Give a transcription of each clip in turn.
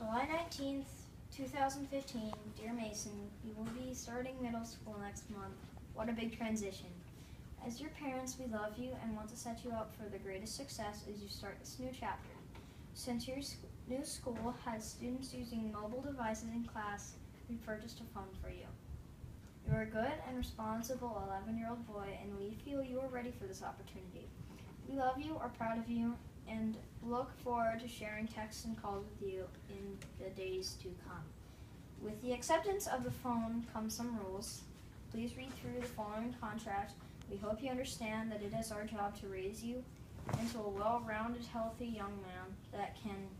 July 19th, 2015, dear Mason, you will be starting middle school next month. What a big transition. As your parents, we love you and want to set you up for the greatest success as you start this new chapter. Since your new school has students using mobile devices in class, we purchased a phone for you. You are a good and responsible 11-year-old boy, and we feel you are ready for this opportunity. We love you, are proud of you, and look forward to sharing texts and calls with you in the days to come. With the acceptance of the phone come some rules. Please read through the following contract. We hope you understand that it is our job to raise you into a well-rounded, healthy young man that can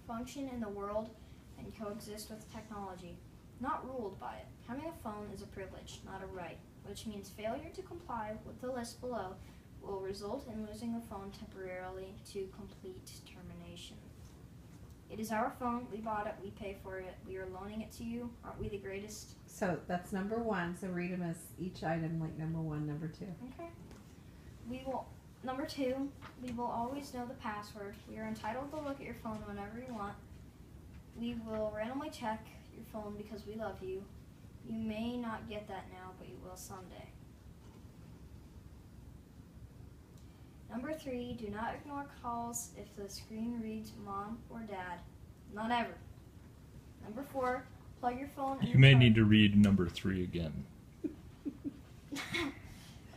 function in the world and coexist with technology, not ruled by it. Having a phone is a privilege, not a right, which means failure to comply with the list below will result in losing the phone temporarily to complete termination. It is our phone. We bought it. We pay for it. We are loaning it to you. Aren't we the greatest? So that's number one. So read them as each item, like number one, number two. Okay. Number two, we will always know the password. We are entitled to look at your phone whenever you want. We will randomly check your phone because we love you. You may not get that now, but you will someday. Number three, do not ignore calls if the screen reads mom or dad. Not ever. Number four, plug your phone in You may need to read number 3 again.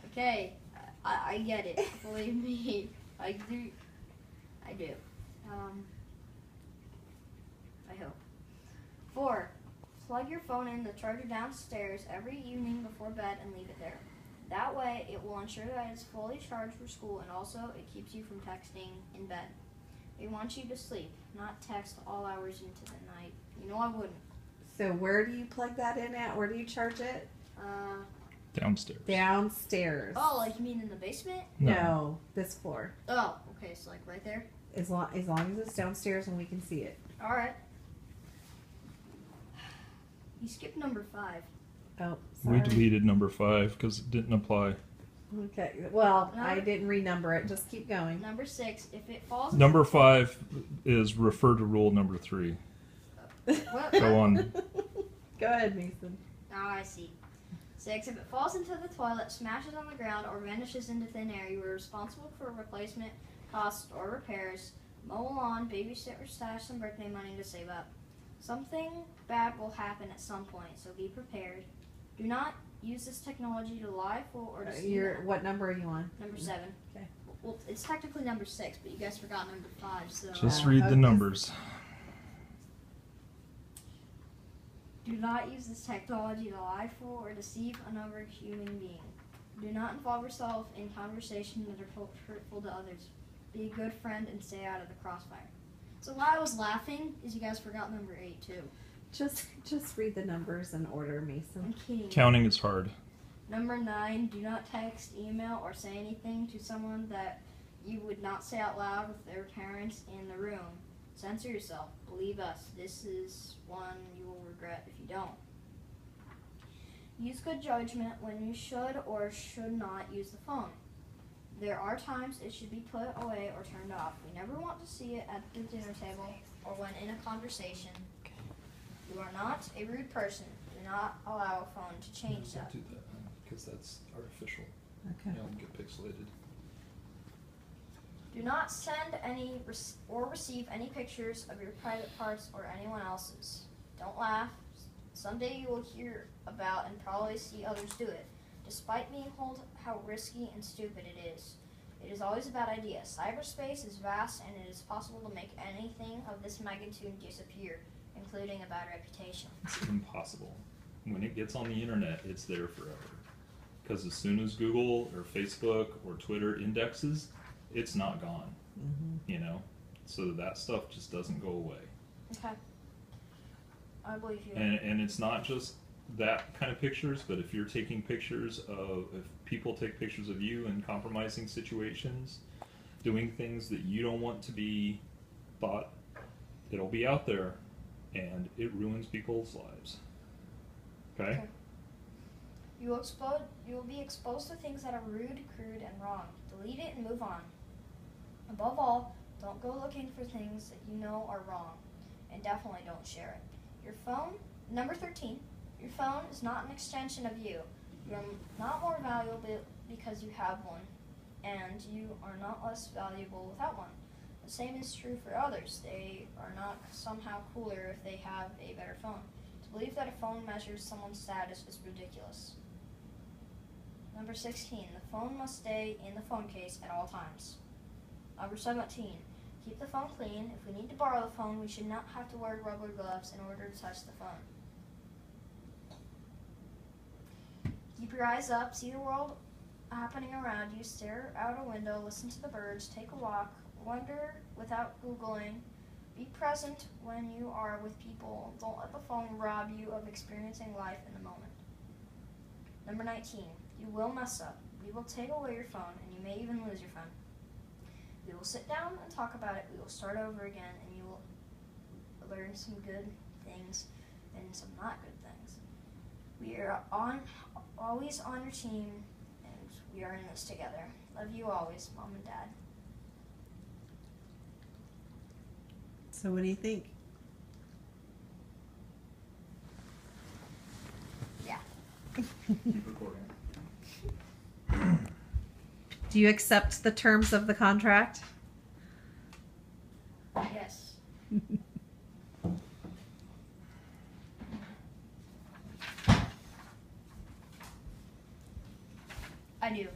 Okay, I get it. Believe me, I do. I hope. 4, plug your phone in the charger downstairs every evening before bed and leave it there. That way, it will ensure that it's fully charged for school, and also it keeps you from texting in bed. We want you to sleep, not text all hours into the night. You know I wouldn't. So where do you plug that in at? Where do you charge it? Downstairs. Downstairs. Oh, like you mean in the basement? No, this floor. Oh, okay, so like right there? As long as it's downstairs and we can see it. Alright. You skipped number 5. Oh, sorry. We deleted number 5 because it didn't apply. Okay. Well, No. I didn't renumber it. Just keep going. Number 6, if it falls... Number 5 is refer to rule number 3. What? Go on. Go ahead, Mason. Oh, I see. 6, if it falls into the toilet, smashes on the ground, or vanishes into thin air, you are responsible for replacement costs or repairs. Mow a lawn, babysit, or stash some birthday money to save up. Something bad will happen at some point, so be prepared. Do not use this technology to lie, fool, or deceive. What number are you on? Number 7. Okay. Well, it's technically number 6, but you guys forgot number 5, so... Just read the numbers. Do not use this technology to lie, fool, or deceive another human being. Do not involve yourself in conversations that are hurtful to others. Be a good friend and stay out of the crossfire. So why I was laughing is you guys forgot number 8 too. Just read the numbers in order, Mason. I'm kidding. Counting is hard. Number 9, do not text, email, or say anything to someone that you would not say out loud with their parents in the room. Censor yourself. Believe us, this is one you will regret if you don't. Use good judgment when you should or should not use the phone. There are times it should be put away or turned off. We never want to see it at the dinner table or when in a conversation. You are not a rude person. Do not allow a phone to change that. Don't do that because that's artificial. Okay. It'll get pixelated. Do not send any or receive any pictures of your private parts or anyone else's. Don't laugh. Someday you will hear about and probably see others do it. Despite being told how risky and stupid it is always a bad idea. Cyberspace is vast and it is possible to make anything of this magnitude disappear, including a bad reputation. It's impossible. When it gets on the internet, it's there forever. Because as soon as Google or Facebook or Twitter indexes, it's not gone. You know? So that stuff just doesn't go away. Okay. I believe you. And it's not just that kind of pictures, but if you're taking pictures of, if people take pictures of you in compromising situations, doing things that you don't want to be thought, it'll be out there and it ruins people's lives. Okay? You will be exposed to things that are rude, crude, and wrong. Delete it and move on. Above all, don't go looking for things that you know are wrong. and definitely don't share it. Your phone, number 13, your phone is not an extension of you. You are not more valuable because you have one, and you are not less valuable without one. The same is true for others. They are not somehow cooler if they have a better phone. To believe that a phone measures someone's status is ridiculous. Number 16, the phone must stay in the phone case at all times. Number 17, keep the phone clean. If we need to borrow the phone, we should not have to wear rubber gloves in order to touch the phone. Keep your eyes up, see the world happening around you, stare out a window, listen to the birds, take a walk, wonder without Googling, be present when you are with people. Don't let the phone rob you of experiencing life in the moment. Number 19, you will mess up. We will take away your phone, and you may even lose your phone. We will sit down and talk about it. We will start over again, and you will learn some good things and some not good things. We are always on your team, and we are in this together. Love you always, Mom and Dad. So what do you think? Yeah. Keep recording. Do you accept the terms of the contract? Yes. I do.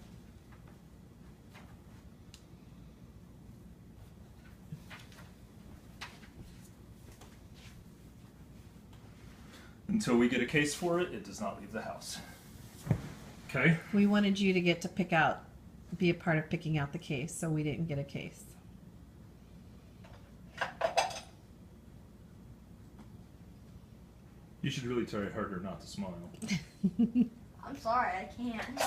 Until we get a case for it, it does not leave the house. Okay? We wanted you to get to be a part of picking out the case, so we didn't get a case. You should really try harder not to smile. I'm sorry, I can't.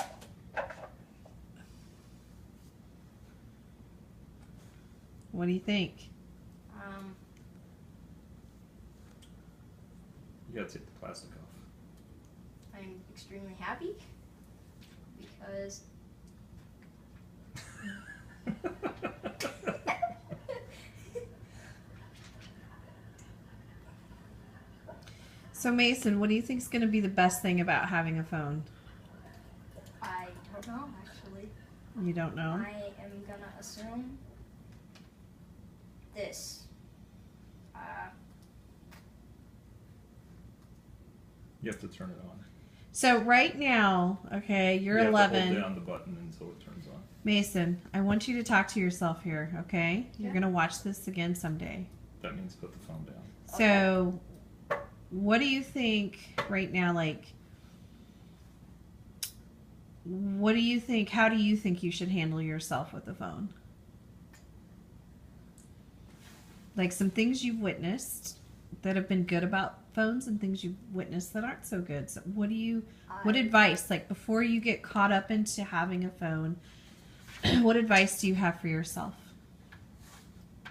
What do you think? You gotta take the plastic off. I'm extremely happy because So Mason, what do you think is going to be the best thing about having a phone? I don't know, actually. You don't know? I am gonna assume this. You have to turn it on. So right now, okay, you're you have 11. to hold down the button until it turns on. Mason, I want you to talk to yourself here, okay? You're Yeah. going to watch this again someday. That means put the phone down. So, what do you think right now, like, what do you think, how do you think you should handle yourself with the phone? Like some things you've witnessed that have been good about phones and things you've witnessed that aren't so good. So what advice, like before you get caught up into having a phone, what advice do you have for yourself?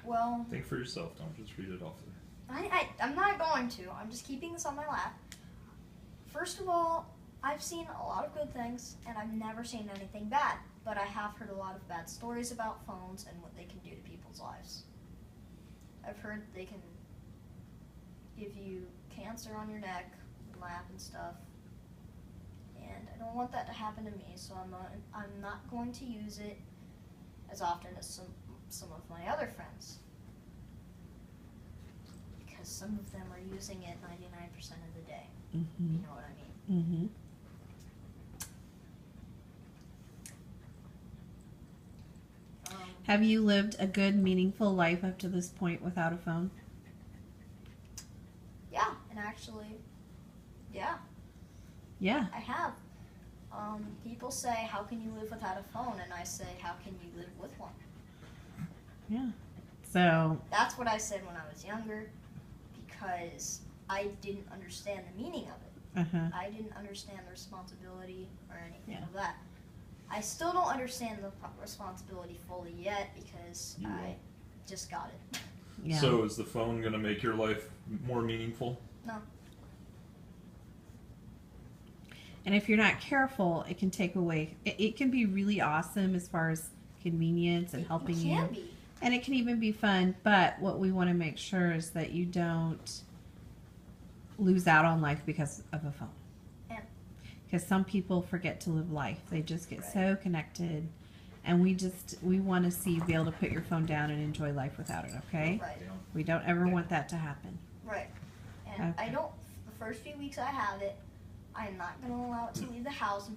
Well, Think for yourself. Don't just read it off there. I'm not going to. I'm just keeping this on my lap. First of all, I've seen a lot of good things, and I've never seen anything bad. But I have heard a lot of bad stories about phones and what they can do to people's lives. I've heard they can give you cancer on your neck, lap, and stuff. And I don't want that to happen to me, so I'm not going to use it as often as some of my other friends. Because some of them are using it 99% of the day. Mm-hmm. You know what I mean? Mm-hmm. Have you lived a good, meaningful life up to this point without a phone? Yeah, and actually, yeah, Yeah. I have. People say, how can you live without a phone? And I say, how can you live with one? Yeah. So, That's what I said when I was younger, because I didn't understand the meaning of it. uh-huh. I didn't understand the responsibility or anything Yeah. of that. I still don't understand the responsibility fully yet, because You I will. just got it. Yeah. So is the phone going to make your life more meaningful? No. And if you're not careful, it can take away. It can be really awesome as far as convenience and helping it you. can be. And it can even be fun, but what we want to make sure is that you don't lose out on life because of a phone. Yeah. Because some people forget to live life. They just get Right. so connected. And we want to see you be able to put your phone down and enjoy life without it, okay? Right. Yeah. We don't ever want that to happen. Right. And Okay. I don't. The first few weeks I have it, I'm not gonna allow it to leave the house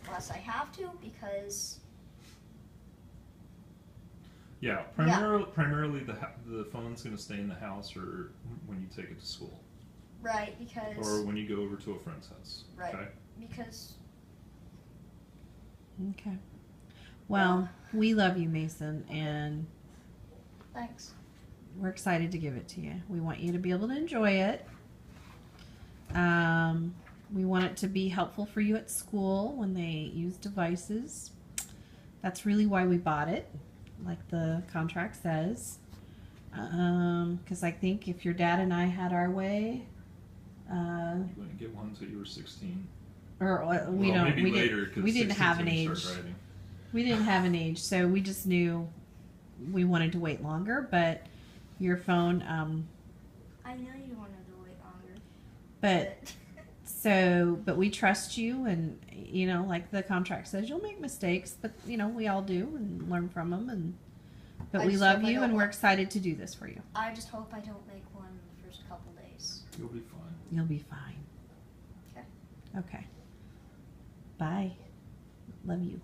unless I have to, because Yeah, primarily the phone's going to stay in the house or when you take it to school right, because or when you go over to a friend's house. right, Okay? because Okay. Well, we love you, Mason, and thanks. we're excited to give it to you. We want you to be able to enjoy it. We want it to be helpful for you at school when they use devices. That's really why we bought it, like the contract says. Because I think if your dad and I had our way, You wouldn't get one until you were 16. or we Well, don't, maybe we later, didn't, 'cause we didn't 16's have an when you age. start driving. We didn't have an age, so we just knew we wanted to wait longer. But your phone, I know you wanted to wait longer, but we trust you, and you know, like the contract says, you'll make mistakes, but you know, we all do and learn from them. But I we just love hope I you, don't and we're want- excited to do this for you. I just hope I don't make one the first couple days. You'll be fine. You'll be fine. Okay. Okay. Bye. Love you.